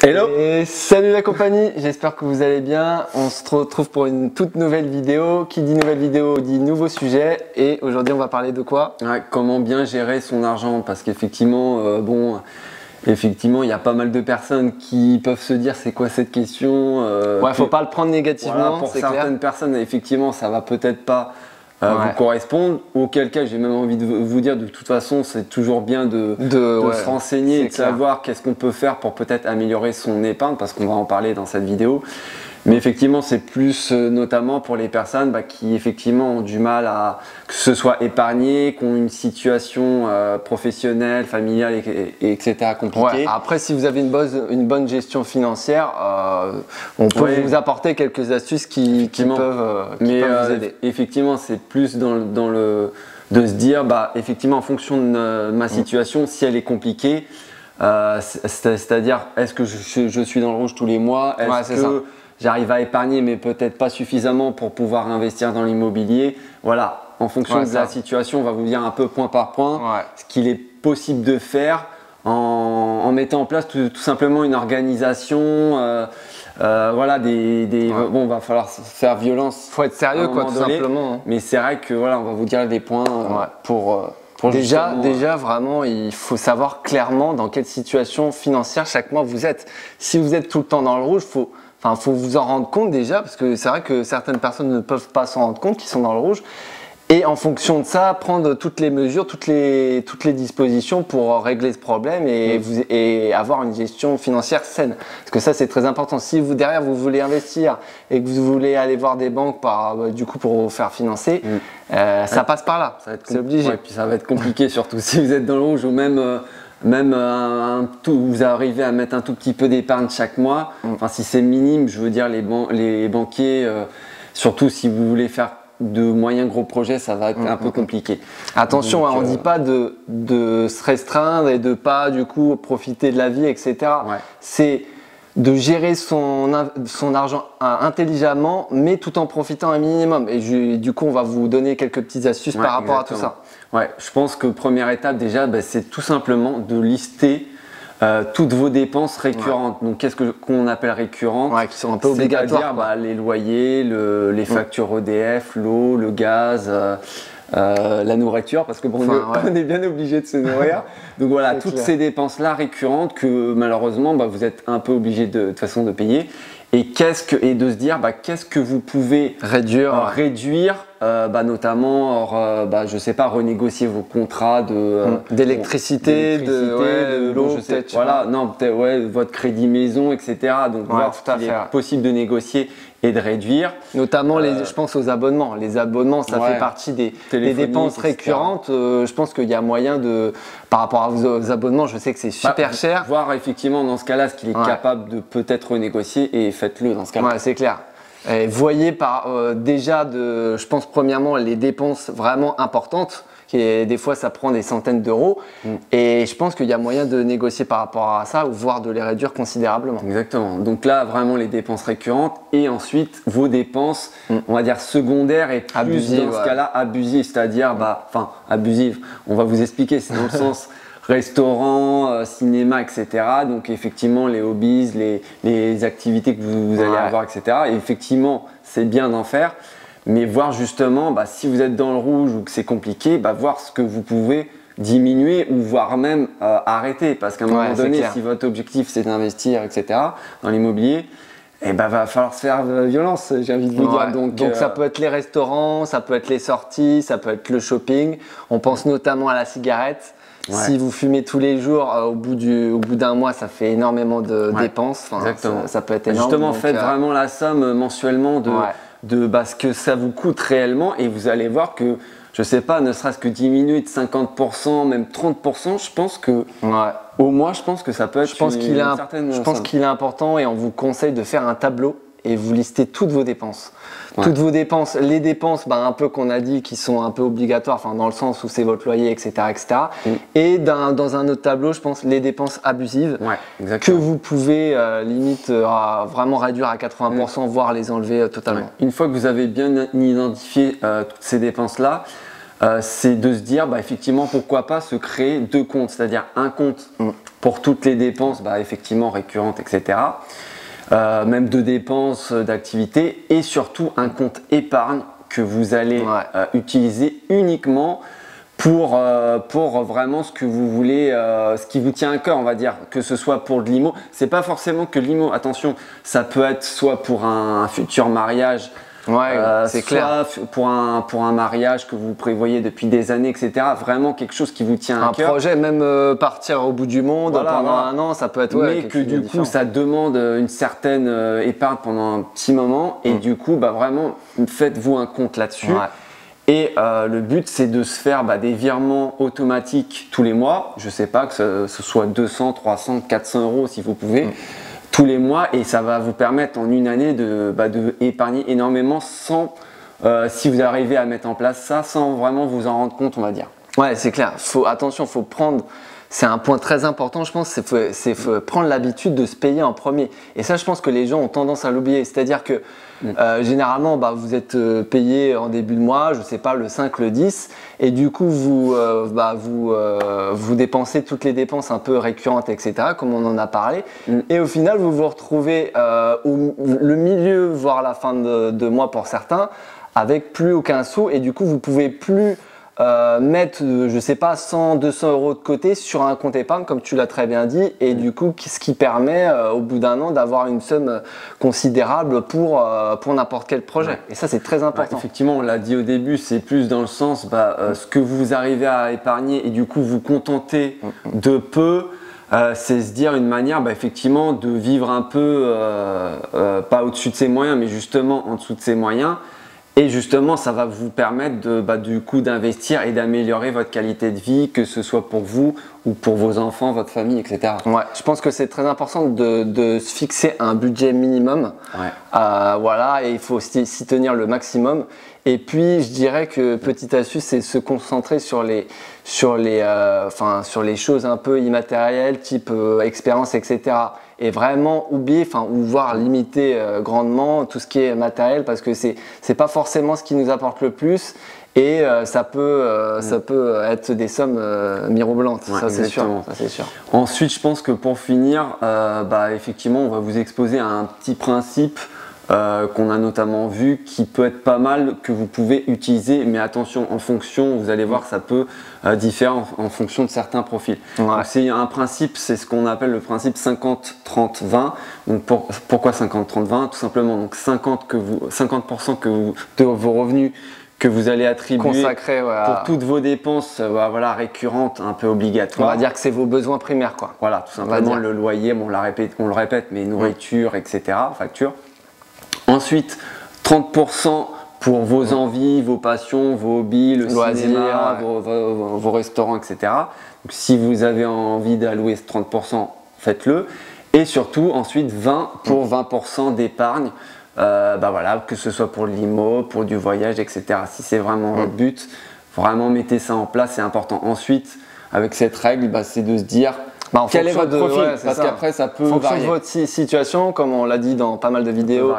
Hello et salut la compagnie, j'espère que vous allez bien. On se retrouve pour une toute nouvelle vidéo. Qui dit nouvelle vidéo dit nouveau sujet. Et aujourd'hui on va parler de quoi? Comment bien gérer son argent, parce qu'effectivement, effectivement, il y a pas mal de personnes qui peuvent se dire c'est quoi cette question. Ouais, faut pas le prendre négativement. Voilà, pour certaines personnes, effectivement, ça va peut-être pas vous correspondre. Auquel cas, j'ai même envie de vous dire, de toute façon, c'est toujours bien de se renseigner et de savoir qu'est-ce qu'on peut faire pour peut-être améliorer son épargne, parce qu'on va en parler dans cette vidéo. Mais effectivement, c'est plus notamment pour les personnes qui effectivement ont du mal à que ce soit épargner, qui ont une situation professionnelle, familiale, etc. compliquée. Ouais, après, si vous avez une bonne gestion financière, on peut vous apporter quelques astuces qui peuvent vous aider. Effectivement, c'est plus dans le de se dire, effectivement, en fonction de ma situation, si elle est compliquée, c'est-à-dire, est-ce que je suis dans le rouge tous les mois, est-ce que j'arrive à épargner mais peut-être pas suffisamment pour pouvoir investir dans l'immobilier. Voilà, en fonction de la situation, on va vous dire un peu point par point ce qu'il est possible de faire en mettant en place tout simplement une organisation. Voilà, bon, va falloir faire violence. Faut être sérieux tout simplement. Hein. Mais c'est vrai que voilà, on va vous dire des points pour déjà vraiment, il faut savoir clairement dans quelle situation financière chaque mois vous êtes. Si vous êtes tout le temps dans le rouge, faut vous en rendre compte déjà, parce que c'est vrai que certaines personnes ne peuvent pas s'en rendre compte qu'ils sont dans le rouge. Et en fonction de ça, prendre toutes les mesures, toutes les dispositions pour régler ce problème et avoir une gestion financière saine. Parce que ça, c'est très important. Si derrière, vous voulez investir et que vous voulez aller voir des banques pour vous faire financer, ça passe par là. C'est obligé. Ouais, puis ça va être compliqué, surtout si vous êtes dans le rouge ou même vous arrivez à mettre un tout petit peu d'épargne chaque mois. Enfin, si c'est minime, je veux dire, les banquiers, surtout si vous voulez faire de moyens gros projets, ça va être un peu compliqué. Attention, on ne dit pas de se restreindre et de pas du coup profiter de la vie, etc. C'est de gérer son argent intelligemment, mais tout en profitant un minimum. Et du coup, on va vous donner quelques petites astuces par rapport à tout ça. Ouais, je pense que première étape déjà, c'est tout simplement de lister toutes vos dépenses récurrentes. Donc qu'est-ce qu'on appelle récurrentes? Qui sont un peu obligatoires. Les loyers, les factures EDF, l'eau, le gaz, la nourriture, parce que on est bien obligé de se nourrir. Donc voilà, toutes ces dépenses-là récurrentes que malheureusement vous êtes un peu obligé de toute façon de payer. Et de se dire qu'est-ce que vous pouvez réduire, notamment je sais pas, renégocier vos contrats d'électricité, de l'eau, peut-être votre crédit maison, etc. Donc voir ce qu'il est possible de négocier et de réduire. Notamment, je pense aux abonnements. Les abonnements, ça fait partie des dépenses récurrentes. Je pense qu'il y a moyen par rapport à vos abonnements, je sais que c'est super cher. Voir effectivement dans ce cas-là ce qu'il est capable de peut-être renégocier et faites-le dans ce cas-là. Ouais, c'est clair. Et voyez déjà, je pense premièrement, les dépenses vraiment importantes. Des fois, ça prend des centaines d'euros. Et je pense qu'il y a moyen de négocier par rapport à ça ou voire de les réduire considérablement. Exactement. Donc là, vraiment les dépenses récurrentes et ensuite vos dépenses, on va dire secondaires et plus abusives, dans ce cas-là abusives, c'est-à-dire, abusives. On va vous expliquer, c'est dans le sens restaurant, cinéma, etc. Donc effectivement, les hobbies, les activités que vous allez avoir, etc. Et effectivement, c'est bien d'en faire. Mais voir justement, si vous êtes dans le rouge ou que c'est compliqué, voir ce que vous pouvez diminuer ou voire même arrêter. Parce qu'à un moment donné, si votre objectif c'est d'investir, etc., dans l'immobilier, va falloir se faire violence, j'ai envie de vous dire. Donc ça peut être les restaurants, ça peut être les sorties, ça peut être le shopping. On pense notamment à la cigarette. Si vous fumez tous les jours, au bout d'un mois, ça fait énormément de dépenses. Exactement. Ça peut être énorme. Justement, faites vraiment la somme mensuellement de ce que ça vous coûte réellement et vous allez voir que, je sais pas, ne serait-ce que diminuer de 50%, même 30%, je pense que au moins, je pense que ça peut être Je pense qu'il est important et on vous conseille de faire un tableau et vous listez toutes vos dépenses. Toutes vos dépenses, les dépenses un peu qu'on a dit qui sont un peu obligatoires, dans le sens où c'est votre loyer, etc. Et dans un autre tableau, je pense les dépenses abusives que vous pouvez limite vraiment réduire à 80%, voire les enlever totalement. Une fois que vous avez bien identifié toutes ces dépenses-là, c'est de se dire effectivement pourquoi pas se créer 2 comptes, c'est-à-dire un compte pour toutes les dépenses effectivement récurrentes, etc. Même de dépenses d'activité, et surtout un compte épargne que vous allez utiliser uniquement pour vraiment ce que vous voulez, ce qui vous tient à cœur, on va dire, que ce soit pour de l'IMO. C'est pas forcément que l'IMO, attention, ça peut être soit pour un futur mariage, c'est clair. Pour un mariage que vous prévoyez depuis des années, etc. Vraiment quelque chose qui vous tient à cœur. Un projet, même partir au bout du monde pendant un an, ça peut être mais que du coup ça demande une certaine épargne pendant un petit moment, et du coup vraiment faites-vous un compte là-dessus. Et le but, c'est de se faire des virements automatiques tous les mois. Je sais pas, que ce soit 200, 300, 400 euros si vous pouvez, tous les mois. Et ça va vous permettre en une année de épargner énormément sans, si vous arrivez à mettre en place ça, sans vraiment vous en rendre compte, on va dire. Ouais, c'est clair. Attention, faut prendre. C'est un point très important, je pense, c'est prendre l'habitude de se payer en premier. Et ça, je pense que les gens ont tendance à l'oublier. C'est-à-dire que généralement, vous êtes payé en début de mois, je sais pas, le 5, le 10, et du coup, vous dépensez toutes les dépenses un peu récurrentes, etc., comme on en a parlé. Et au final, vous vous retrouvez le milieu, voire la fin de mois pour certains, avec plus aucun sou, et du coup, vous pouvez plus mettre, je sais pas, 100, 200 euros de côté sur un compte épargne, comme tu l'as très bien dit, et du coup, ce qui permet au bout d'un an d'avoir une somme considérable pour n'importe quel projet. Et ça, c'est très important. Effectivement, on l'a dit au début, c'est plus dans le sens ce que vous arrivez à épargner, et du coup vous contenter de peu. C'est se dire une manière effectivement de vivre un peu, pas au-dessus de ses moyens, mais justement en dessous de ses moyens. Et justement, ça va vous permettre du coup d'investir et d'améliorer votre qualité de vie, que ce soit pour vous ou pour vos enfants, votre famille, etc. Ouais, je pense que c'est très important de se fixer un budget minimum. Et il faut s'y tenir le maximum. Et puis, je dirais que petite astuce, c'est se concentrer sur les choses un peu immatérielles, type expérience, etc. Et vraiment oublier, ou voire limiter grandement tout ce qui est matériel, parce que c'est pas forcément ce qui nous apporte le plus, et ça peut être des sommes mirobolantes. Ça c'est sûr. Ensuite, je pense que pour finir, effectivement, on va vous exposer à un petit principe qu'on a notamment vu, qui peut être pas mal, que vous pouvez utiliser, mais attention, en fonction, vous allez voir, ça peut différer en fonction de certains profils. Donc, c'est un principe, c'est ce qu'on appelle le principe 50-30-20. Donc pourquoi 50-30-20? Tout simplement, donc 50% de vos revenus que vous allez attribuer consacré pour toutes vos dépenses récurrentes, un peu obligatoires. On va dire que c'est vos besoins primaires, quoi. Voilà, tout simplement, le loyer, on le répète, mais nourriture, etc., facture. Ensuite, 30% pour vos envies, vos passions, vos hobbies, le cinéma, vos restaurants, etc. Donc, si vous avez envie d'allouer ce 30%, faites-le. Et surtout, ensuite, 20% d'épargne, que ce soit pour l'IMO, pour du voyage, etc. Si c'est vraiment votre but, vraiment mettez ça en place, c'est important. Ensuite, avec cette règle, c'est de se dire quel est votre profil, parce qu'après ça peut varier. En fonction de votre situation, comme on l'a dit dans pas mal de vidéos,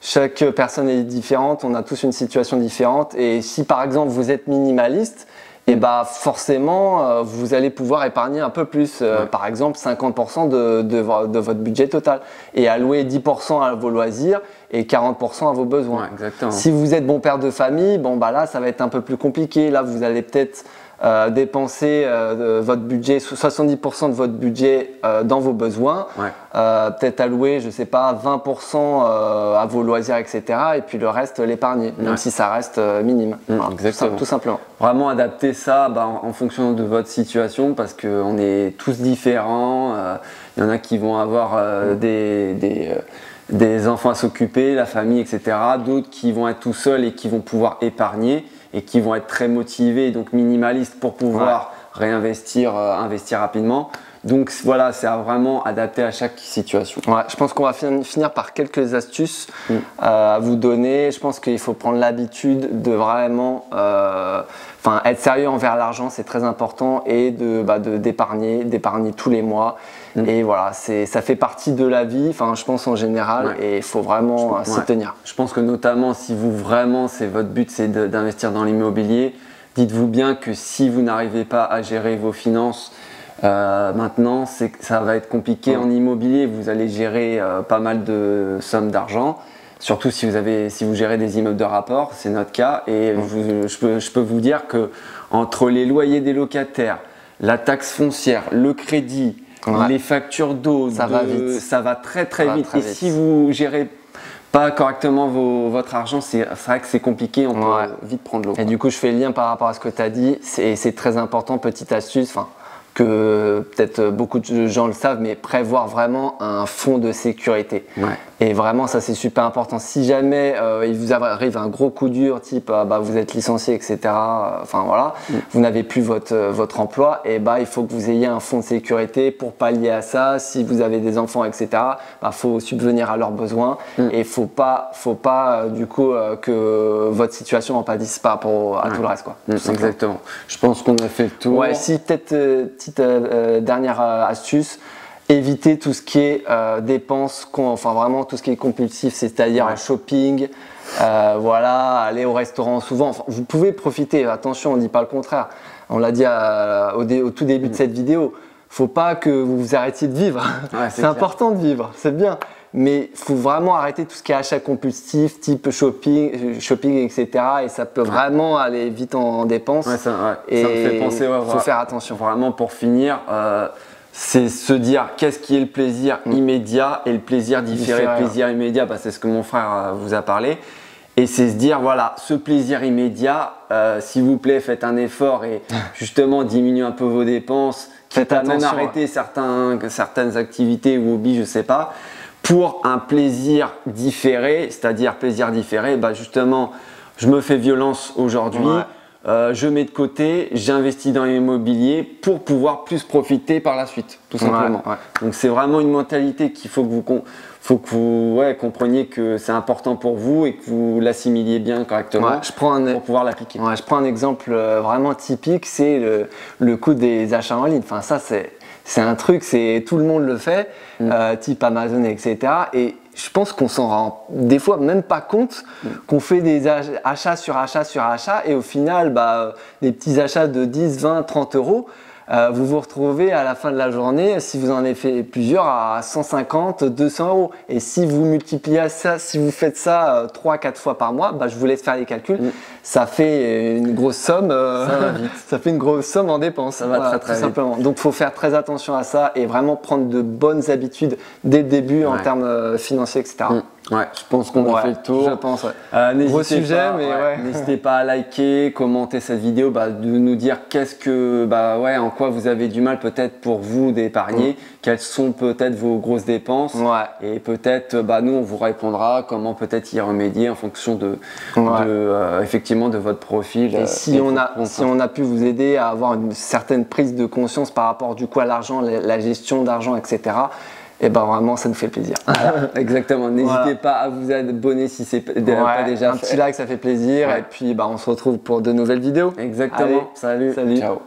chaque personne est différente, on a tous une situation différente, et si par exemple vous êtes minimaliste, et forcément vous allez pouvoir épargner un peu plus, par exemple 50% de votre budget total, et allouer 10% à vos loisirs et 40% à vos besoins. Si vous êtes bon père de famille, là ça va être un peu plus compliqué. Là vous allez peut-être dépenser votre budget, 70% de votre budget dans vos besoins, peut-être allouer, je sais pas, 20% à vos loisirs, etc. Et puis le reste l'épargner, même si ça reste minime. Tout simplement. Vraiment adapter ça en fonction de votre situation, parce qu'on est tous différents. Il y en a qui vont avoir des enfants à s'occuper, la famille, etc. D'autres qui vont être tout seuls et qui vont pouvoir épargner, et qui vont être très motivés, donc minimalistes, pour pouvoir réinvestir, investir rapidement. Donc voilà, c'est vraiment adapté à chaque situation. Je pense qu'on va finir par quelques astuces à vous donner. Je pense qu'il faut prendre l'habitude de vraiment être sérieux envers l'argent, c'est très important, et d'épargner tous les mois. Et voilà, ça fait partie de la vie, je pense en général, et il faut vraiment s'y tenir. Je pense que notamment si c'est votre but, c'est d'investir dans l'immobilier, dites-vous bien que si vous n'arrivez pas à gérer vos finances, maintenant, ça va être compliqué en immobilier. Vous allez gérer pas mal de sommes d'argent, surtout si vous gérez des immeubles de rapport, c'est notre cas. Et je peux vous dire que entre les loyers des locataires, la taxe foncière, le crédit, les factures d'eau, ça va très vite. Et si vous gérez pas correctement votre argent, c'est vrai que c'est compliqué, on peut vite prendre l'eau. Et du coup, je fais le lien par rapport à ce que tu as dit, c'est très important, petite astuce, que peut-être beaucoup de gens le savent, mais prévoir vraiment un fonds de sécurité. Et vraiment, ça c'est super important. Si jamais il vous arrive un gros coup dur, type vous êtes licencié, etc., vous n'avez plus votre emploi, et il faut que vous ayez un fonds de sécurité pour pallier à ça. Si vous avez des enfants, etc., faut subvenir à leurs besoins. Et il faut pas du coup que votre situation en pâtisse pas à tout le reste, quoi. Exactement. Je pense qu'on a fait le tour. Ouais, si peut-être petite dernière astuce. Éviter tout ce qui est dépenses, vraiment tout ce qui est compulsif, c'est-à-dire shopping, aller au restaurant souvent. Vous pouvez profiter, attention, on ne dit pas le contraire. On l'a dit au tout début de cette vidéo. Faut pas que vous arrêtiez de vivre. C'est important de vivre, c'est bien. Mais il faut vraiment arrêter tout ce qui est achat compulsif, type shopping, etc. Et ça peut vraiment aller vite en dépenses. Ça me fait penser. Faut faire attention. Vraiment, pour finir. C'est se dire qu'est-ce qui est le plaisir immédiat et le plaisir différé. Le plaisir immédiat, c'est ce que mon frère vous a parlé. Et c'est se dire, voilà, ce plaisir immédiat, s'il vous plaît, faites un effort et justement diminuez un peu vos dépenses. Quitte à même arrêter certaines activités ou hobbies, je sais pas, pour un plaisir différé. C'est-à-dire plaisir différé, justement, je me fais violence aujourd'hui. Je mets de côté, j'investis dans l'immobilier pour pouvoir plus profiter par la suite, tout simplement. Donc c'est vraiment une mentalité qu'il faut que vous compreniez que c'est important pour vous et que vous l'assimiliez bien correctement pour pouvoir l'appliquer. Je prends un exemple vraiment typique, c'est le coût des achats en ligne. Ça c'est un truc, tout le monde le fait, type Amazon, etc. Et je pense qu'on s'en rend des fois même pas compte qu'on fait des achats sur achats sur achats et au final, des petits achats de 10, 20, 30 euros, vous vous retrouvez à la fin de la journée, si vous en avez fait plusieurs, à 150, 200 euros. Et si vous multipliez ça, si vous faites ça 3-4 fois par mois, je vous laisse faire les calculs, ça fait une grosse somme. Ça va vite. Ça fait une grosse somme en dépenses. Ça va très simplement. Donc il faut faire très attention à ça et vraiment prendre de bonnes habitudes dès le début en termes financiers, etc. Je pense qu'on a fait le tour. Je pense, gros sujet, n'hésitez pas à liker, commenter cette vidéo, de nous dire en quoi vous avez du mal peut-être pour vous d'épargner, quelles sont peut-être vos grosses dépenses, et peut-être nous on vous répondra comment peut-être y remédier en fonction effectivement de votre profil. Et si on a pu vous aider à avoir une certaine prise de conscience par rapport du coup à l'argent, la gestion d'argent, etc. Et vraiment ça nous fait plaisir. Exactement, n'hésitez pas à vous abonner si c'est pas déjà un petit like, ça fait plaisir. Et puis on se retrouve pour de nouvelles vidéos. Exactement. Allez, salut. Ciao.